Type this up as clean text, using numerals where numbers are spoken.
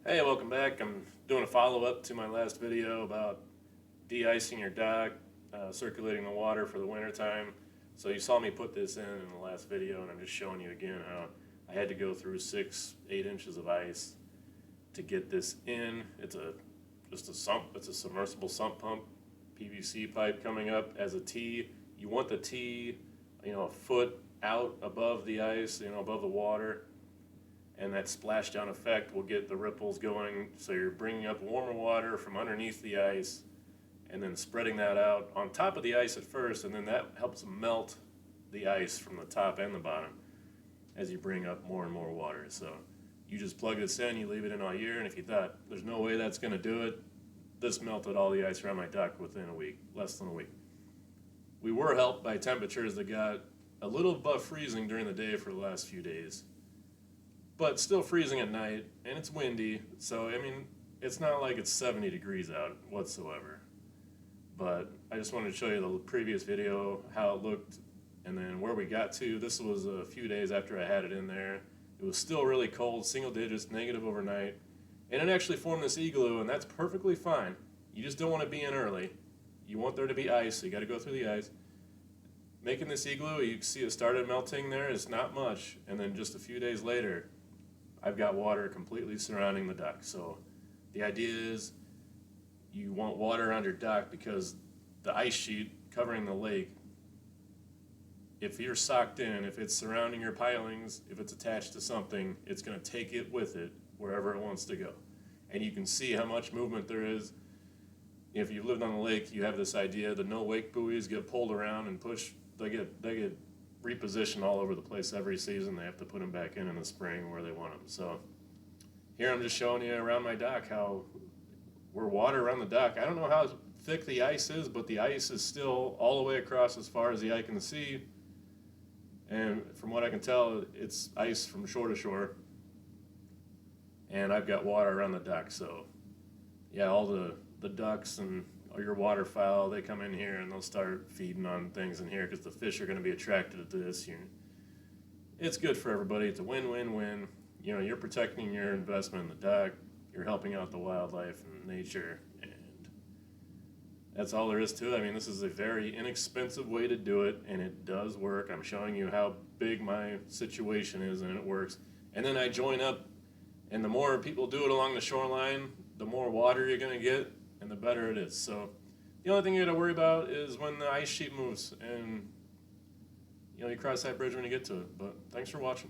Hey, welcome back. I'm doing a follow-up to my last video about de-icing your dock, circulating the water for the winter time. So you saw me put this in the last video, and I'm just showing you again how I had to go through 6-8 inches of ice to get this in. It's just a sump. It's a submersible sump pump, PVC pipe coming up as a T. You want the T, a foot out above the ice, above the water. And that splashdown effect will get the ripples going, so you're bringing up warmer water from underneath the ice and then spreading that out on top of the ice at first, and then that helps melt the ice from the top and the bottom as you bring up more and more water. So you just plug this in, you leave it in all year, and if you thought there's no way that's going to do it, this melted all the ice around my dock within a week, less than a week. We were helped by temperatures that got a little above freezing during the day for the last few days, but still freezing at night, and it's windy, so it's not like it's 70 degrees out whatsoever. But I just wanted to show you the previous video, how it looked, and then where we got to. This was a few days after I had it in there. It was still really cold, single digits, negative overnight, and it actually formed this igloo, and that's perfectly fine. You just don't want to be in early. You want there to be ice, so you got to go through the ice. Making this igloo, you can see it started melting there. It's not much, and then just a few days later, I've got water completely surrounding the dock. So the idea is you want water around your dock because the ice sheet covering the lake, if you're socked in, if it's surrounding your pilings, if it's attached to something, it's going to take it with it wherever it wants to go. And you can see how much movement there is. If you've lived on the lake, you have this idea. The no wake buoys get pulled around and pushed. They get repositioned all over the place every season. They have to put them back in the spring where they want them. So here I'm just showing you around my dock how we're water around the dock. I don't know how thick the ice is, but the ice is still all the way across as far as the eye can see. And from what I can tell, it's ice from shore to shore. And I've got water around the dock. So yeah, all the ducks and your waterfowl, they come in here and they'll start feeding on things in here because the fish are going to be attracted to this here. It's good for everybody. It's a win-win-win. You're protecting your investment in the dock. You're helping out the wildlife and nature, and that's all there is to it. This is a very inexpensive way to do it, and it does work. I'm showing you how big my situation is, and it works. And then I join up, and the more people do it along the shoreline, the more water you're going to get, and the better it is. So the only thing you got to worry about is when the ice sheet moves, and you cross that bridge when you get to it. But thanks for watching.